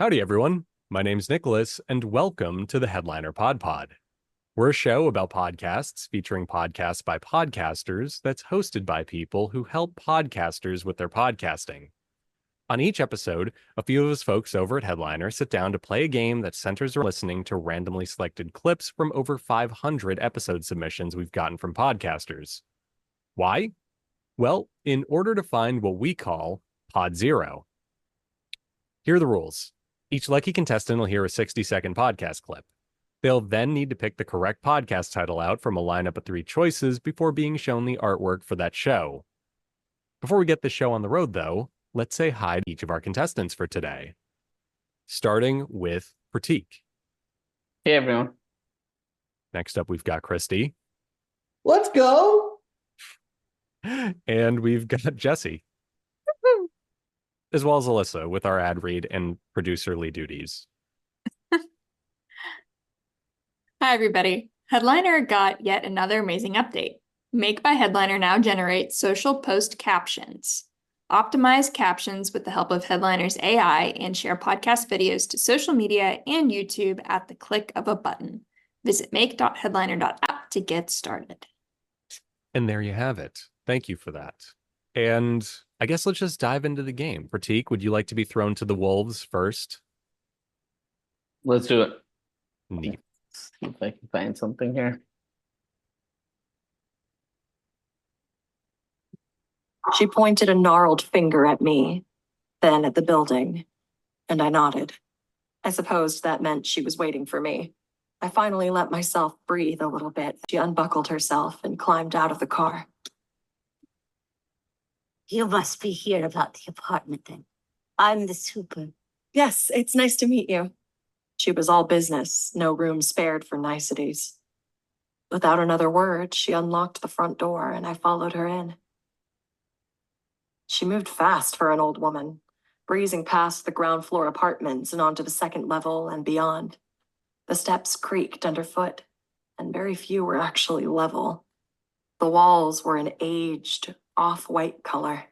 Howdy, everyone. My name's Nicholas, and welcome to the Headliner PodPod. We're a show about podcasts featuring podcasts by podcasters that's hosted by people who help podcasters with their podcasting. On each episode, a few of us folks over at Headliner sit down to play a game that centers around listening to randomly selected clips from over 500 episode submissions we've gotten from podcasters. Why? Well, in order to find what we call Pod Zero. Here are the rules. Each lucky contestant will hear a 60-second podcast clip. They'll then need to pick the correct podcast title out from a lineup of 3 choices before being shown the artwork for that show. Before we get the show on the road, though, let's say hi to each of our contestants for today. Starting with Prateek. Hey, everyone. Next up, we've got Krsity. Let's go. And we've got Jesse. As well as Elissa with our ad read and producerly duties. Hi, everybody. Headliner got yet another amazing update. Make by Headliner now generates social post captions. Optimize captions with the help of Headliner's AI and share podcast videos to social media and YouTube at the click of a button. Visit make.headliner.app to get started. And there you have it. Thank you for that. And I guess let's just dive into the game. Prateek, would you like to be thrown to the wolves first? Let's do it. Neat. See if I can find something here. She pointed a gnarled finger at me, then at the building, and I nodded. I supposed that meant she was waiting for me. I finally let myself breathe a little bit. She unbuckled herself and climbed out of the car. You must be here about the apartment then. I'm the super. Yes, it's nice to meet you. She was all business, no room spared for niceties. Without another word, she unlocked the front door and I followed her in. She moved fast for an old woman, breezing past the ground floor apartments and onto the second level and beyond. The steps creaked underfoot, and very few were actually level. The walls were an aged, off-white color,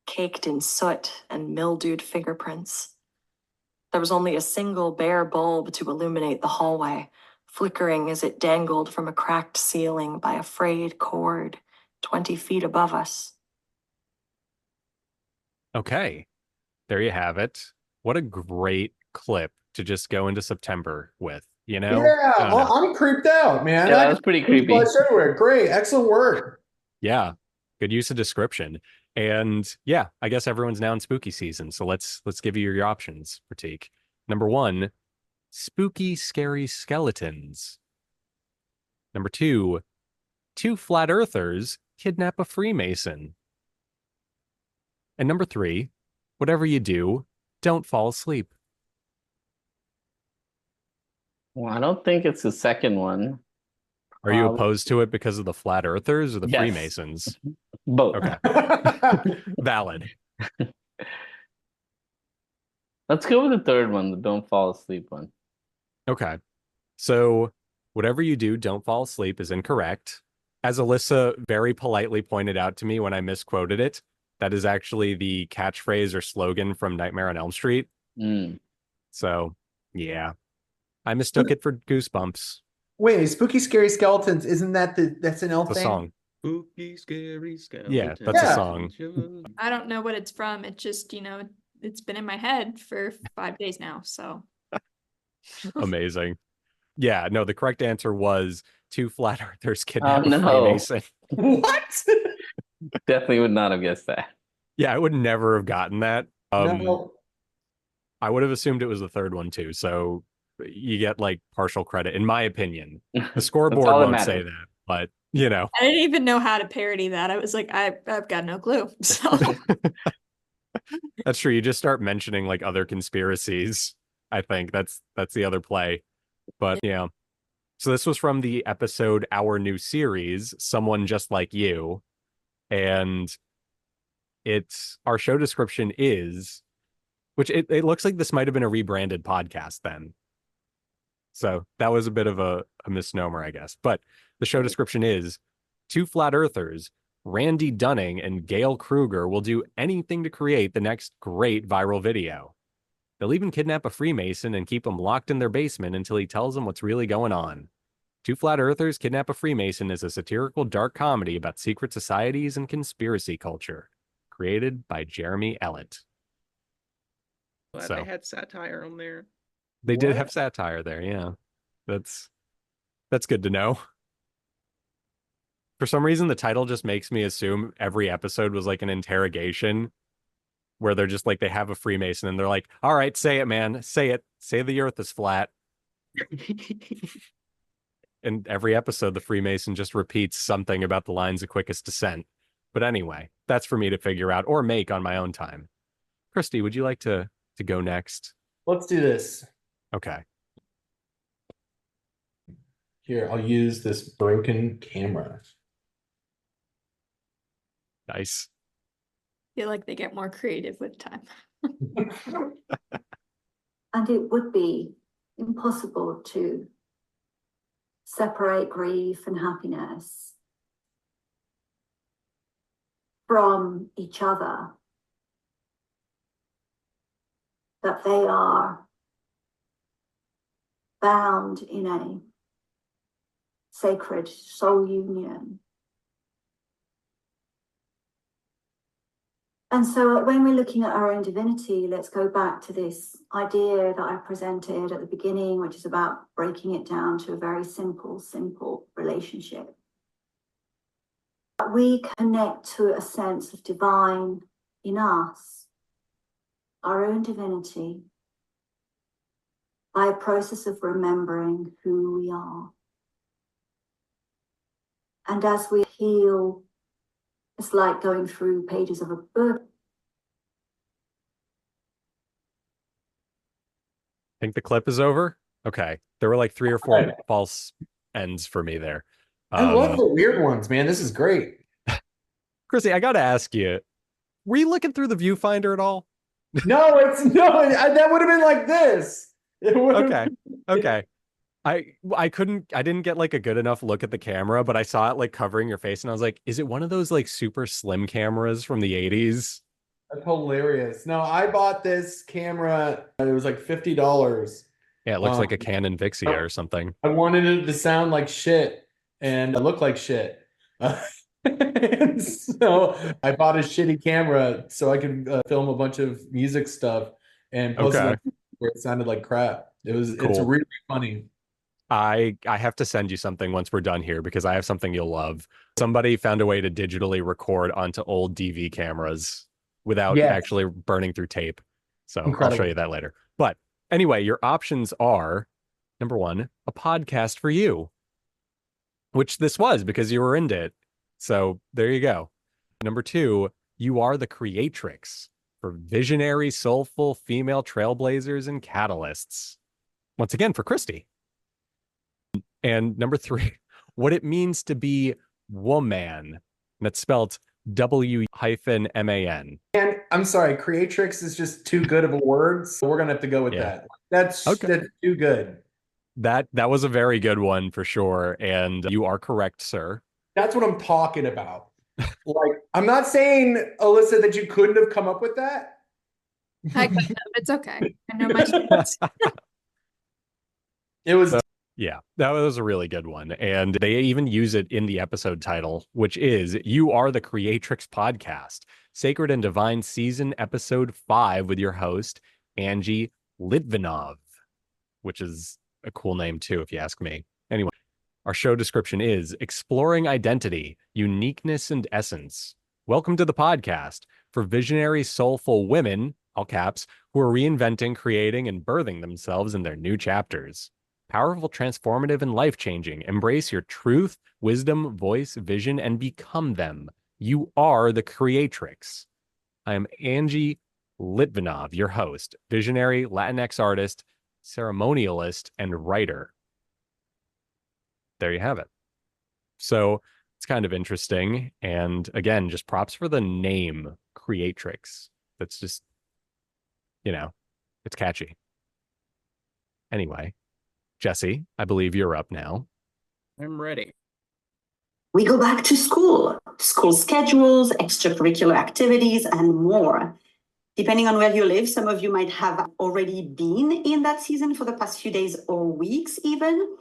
caked in soot and mildewed fingerprints. There was only a single bare bulb to illuminate the hallway, flickering as it dangled from a cracked ceiling by a frayed cord 20 feet above us. Okay, there you have it. What a great clip to just go into September with, you know? Yeah, well, I'm creeped out, man. Yeah, that was pretty creepy. Everywhere. Great, excellent work. Yeah, good use of description. And yeah, I guess everyone's now in spooky season. So let's give you your options, Prateek. Number 1, spooky, scary skeletons. Number 2, 2 flat earthers kidnap a Freemason. And number 3, whatever you do, don't fall asleep. Well, I don't think it's the second one. Are you opposed to it because of the flat earthers or the Yes. Freemasons? Both. Okay. Valid. Let's go with the third one, the don't fall asleep one. Okay. So whatever you do, don't fall asleep is incorrect. As Elissa very politely pointed out to me when I misquoted it, that is actually the catchphrase or slogan from Nightmare on Elm Street. So, yeah. I mistook it for Goosebumps. Wait, spooky, scary skeletons. Isn't that that's an elf The thing? song. Spooky, scary skeleton. Yeah, that's a song. I don't know what it's from. It just, it's been in my head for 5 days now, so. Amazing. Yeah, no, the correct answer was 2 flat earthers kidnap a no. Freemason. What? Definitely would not have guessed that. Yeah, I would never have gotten that. No. I would have assumed it was the third one too. So you get like partial credit, in my opinion. The scoreboard all that won't say matters. that, but you know. I didn't even know how to parody that. I was like, I've got no clue. So That's true. You just start mentioning like other conspiracies. I think that's the other play. But yeah. So this was from the episode Our New Series, Someone Just Like You. And our show description is, which it looks like this might have been a rebranded podcast then. So that was a bit of a misnomer, I guess. But the show description is 2 flat earthers, Randy Dunning and Gail Kruger, will do anything to create the next great viral video. They'll even kidnap a Freemason and keep him locked in their basement until he tells them what's really going on. Two Flat Earthers Kidnap a Freemason is a satirical dark comedy about secret societies and conspiracy culture, created by Jeremy Ellett. Glad So they had satire on there. they did What? have satire there, yeah. That's good to know. For some reason, the title just makes me assume every episode was like an interrogation where they're just like, they have a Freemason and they're like, all right, say it, man. Say it. Say the earth is flat. And every episode, the Freemason just repeats something about the lines of quickest descent. But anyway, that's for me to figure out or make on my own time. Krsity, would you like to go next? Let's do this. Okay. Here, I'll use this broken camera. Nice. I feel like they get more creative with time. And it would be impossible to separate grief and happiness from each other. That they are bound in a sacred soul union. And so when we're looking at our own divinity, let's go back to this idea that I presented at the beginning, which is about breaking it down to a very simple relationship. We connect to a sense of divine in us, our own divinity, by a process of remembering who we are. And as we heal, it's like going through pages of a book. Think the clip is over? Okay. There were like 3 or 4 false ends for me there. I love the weird ones, man. This is great. Krsity, I got to ask you, were you looking through the viewfinder at all? No, that would have been like this. It would've- Okay. I didn't get like a good enough look at the camera, but I saw it like covering your face and I was like, is it one of those like super slim cameras from the 80s? That's hilarious. No, I bought this camera. It was like $50. Yeah, it looks like a Canon Vixia or something. I wanted it to sound like shit and look like shit. And so I bought a shitty camera so I could film a bunch of music stuff and post it on where it sounded like crap. It's Cool. really funny. I have to send you something once we're done here because I have something you'll love. Somebody found a way to digitally record onto old DV cameras without actually burning through tape. So Incredible. I'll show you that later. But anyway, your options are, number 1, a podcast for you, which this was because you were into it. So there you go. Number 2, you are the Creatrix for visionary, soulful female trailblazers and catalysts. Once again, for Krsity. And number 3, what it means to be woman. That's spelled W-man. And I'm sorry, Creatrix is just too good of a word, so we're gonna have to go with that. That's too good. That was a very good one for sure. And you are correct, sir. That's what I'm talking about. Like, I'm not saying, Elissa, that you couldn't have come up with that. I couldn't have. It's okay. I know my chance. It was. Yeah, that was a really good one. And they even use it in the episode title, which is You Are the Creatrix Podcast, Sacred and Divine Season Episode 5 with your host, Angie Litvinov, which is a cool name too, if you ask me. Anyway, our show description is Exploring Identity, Uniqueness, and Essence. Welcome to the podcast for visionary, soulful women, all caps, who are reinventing, creating, and birthing themselves in their new chapters. Powerful, transformative, and life-changing. Embrace your truth, wisdom, voice, vision, and become them. You are the Creatrix. I am Angie Litvinov, your host, visionary, Latinx artist, ceremonialist, and writer. There you have it. So it's kind of interesting. And again, just props for the name Creatrix. That's just, it's catchy. Anyway. Jesse, I believe you're up now. I'm ready. We go back to school schedules, extracurricular activities, and more. Depending on where you live, some of you might have already been in that season for the past few days or weeks even.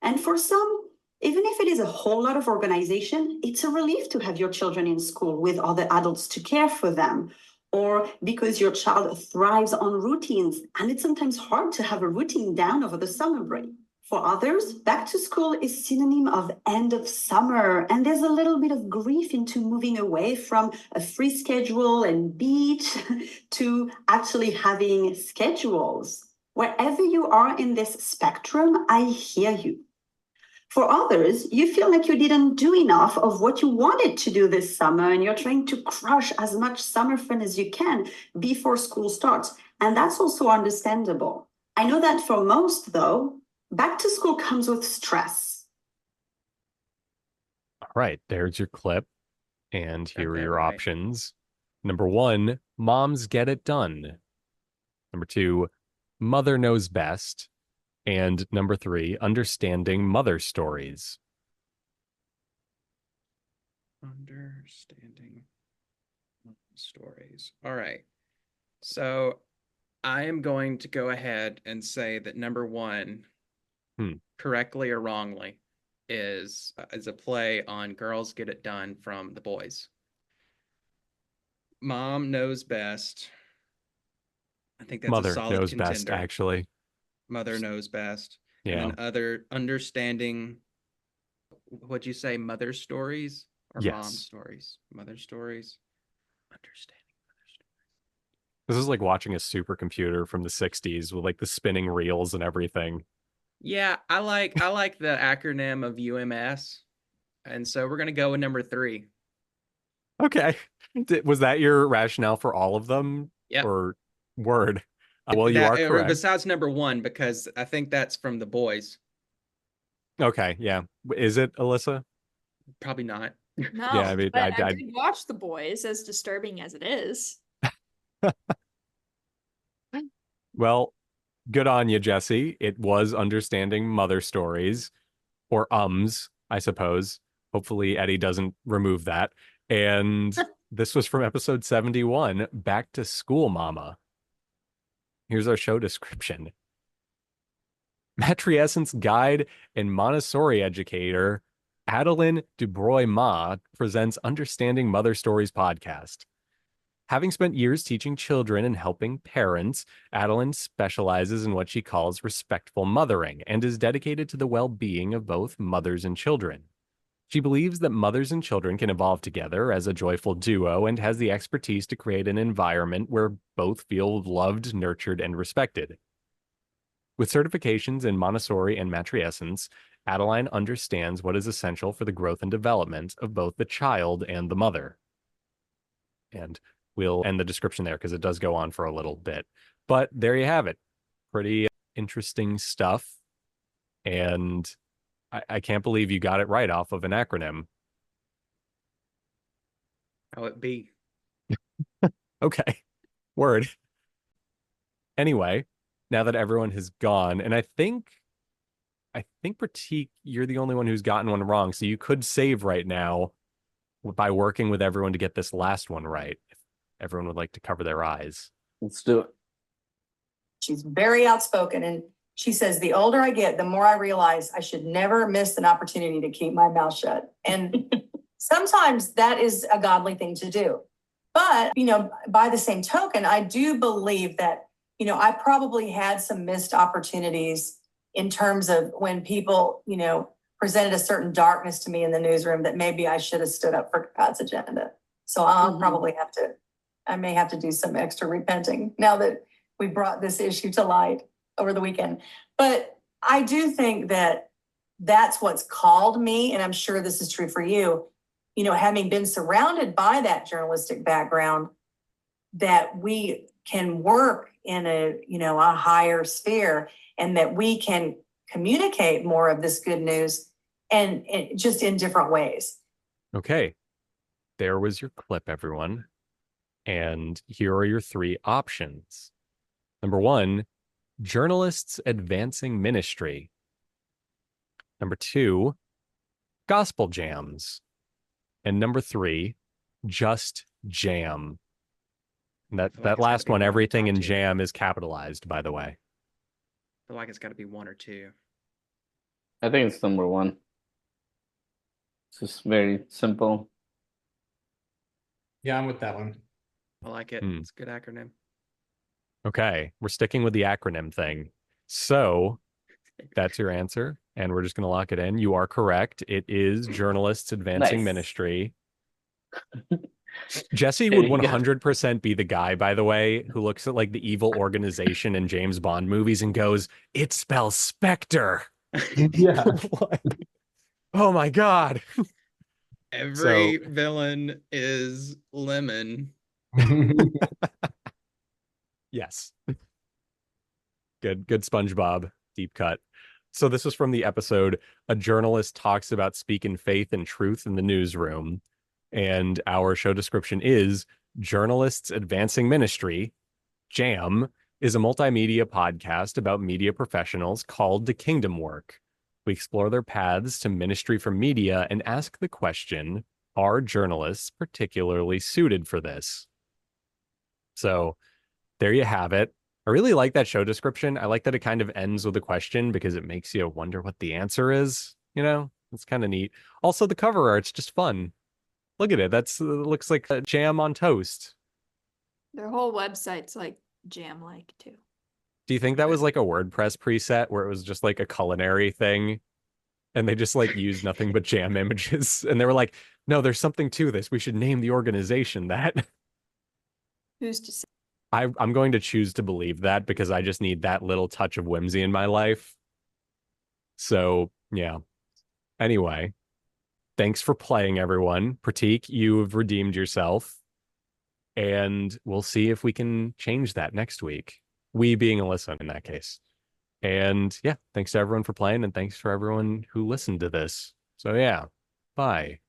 And for some, even if it is a whole lot of organization, it's a relief to have your children in school with other adults to care for them, or because your child thrives on routines, and it's sometimes hard to have a routine down over the summer break. For others, back to school is synonym of end of summer, and there's a little bit of grief into moving away from a free schedule and beach to actually having schedules. Wherever you are in this spectrum, I hear you. For others, you feel like you didn't do enough of what you wanted to do this summer, and you're trying to crush as much summer fun as you can before school starts. And that's also understandable. I know that for most, though, back to school comes with stress. All right, there's your clip. And here are that your right. options. Number 1, moms get it done. Number 2, mother knows best. And number 3, understanding mother stories. Understanding stories. All right. So I am going to go ahead and say that number 1, correctly or wrongly, is a play on Girls Get It Done from The Boys. Mom knows best. I think that's Mother a solid knows contender. best, actually. Mother knows best. Yeah. And then other understanding, what'd you say, mother stories or Yes. mom stories? Mother stories. Understanding mother stories. This is like watching a supercomputer from the 60s with like the spinning reels and everything. Yeah, I like the acronym of UMS. And so we're gonna go with number 3. Okay. Was that your rationale for all of them? Yep. Or word? Well, you are correct. Besides number 1, because I think that's from The Boys. Okay, yeah. Is it, Elissa? Probably not. No, Yeah, I mean, but I I- did watch The Boys, as disturbing as it is. Well, good on you, Jesse. It was understanding mother stories, or I suppose. Hopefully Eddie doesn't remove that. And this was from episode 71, Back to School Mama. Here's our show description. Matrescence guide and Montessori educator Adeline Dubroy-Ma presents Understanding Mother Stories podcast. Having spent years teaching children and helping parents, Adeline specializes in what she calls respectful mothering and is dedicated to the well-being of both mothers and children. She believes that mothers and children can evolve together as a joyful duo and has the expertise to create an environment where both feel loved, nurtured, and respected. With certifications in Montessori and matrescence, Adeline understands what is essential for the growth and development of both the child and the mother. And we'll end the description there because it does go on for a little bit. But there you have it. Pretty interesting stuff. And I can't believe you got it right off of an acronym. How it be? Okay. Word. Anyway, now that everyone has gone, and I think Prateek, you're the only one who's gotten one wrong, so you could save right now by working with everyone to get this last one right. If everyone would like to cover their eyes. Let's do it. She's very outspoken, and she says, the older I get, the more I realize I should never miss an opportunity to keep my mouth shut. And sometimes that is a godly thing to do. But, by the same token, I do believe that, I probably had some missed opportunities in terms of when people, presented a certain darkness to me in the newsroom that maybe I should have stood up for God's agenda. So I may have to do some extra repenting now that we brought this issue to light over the weekend. But I do think that that's what's called me, and I'm sure this is true for you, having been surrounded by that journalistic background, that we can work in a higher sphere, and that we can communicate more of this good news and just in different ways. Okay. There was your clip, everyone. And here are your 3 options. Number 1, journalists advancing ministry. Number 2, gospel jams. And number 3, just jam. And that feel like that it's gotta last be one, one of the everything top in two. jam is capitalized, by the way. I feel like it's got to be one or two. I think it's number one. It's just very simple. Yeah, I'm with that one. I like it. Hmm. It's a good acronym. Okay, we're sticking with the acronym thing. So that's your answer, and we're just going to lock it in. You are correct. It is Journalists Advancing Nice. Ministry. Jesse There would you go. 100% be the guy, by the way, who looks at like the evil organization in James Bond movies and goes, "It spells Spectre." Yeah. Like, oh my God. Every villain is lemon. Yes. Good SpongeBob deep cut. So this was from the episode A Journalist Talks About Speaking Faith and Truth in the Newsroom. And our show description is Journalists Advancing Ministry, JAM, is a multimedia podcast about media professionals called to kingdom work. We explore their paths to ministry from media and ask the question, are journalists particularly suited for this? So there you have it. I really like that show description. I like that it kind of ends with a question because it makes you wonder what the answer is. You know, it's kind of neat. Also, the cover art's just fun. Look at it. That's looks like a jam on toast. Their whole website's like jam-like too. Do you think that was like a WordPress preset where it was just like a culinary thing and they just like used nothing but jam images and they were like, no, there's something to this. We should name the organization that. Who's to say? I'm going to choose to believe that because I just need that little touch of whimsy in my life. So, yeah. Anyway, thanks for playing, everyone. Prateek, you've redeemed yourself. And we'll see if we can change that next week. We being Elissa in that case. And yeah, thanks to everyone for playing and thanks for everyone who listened to this. So yeah, bye.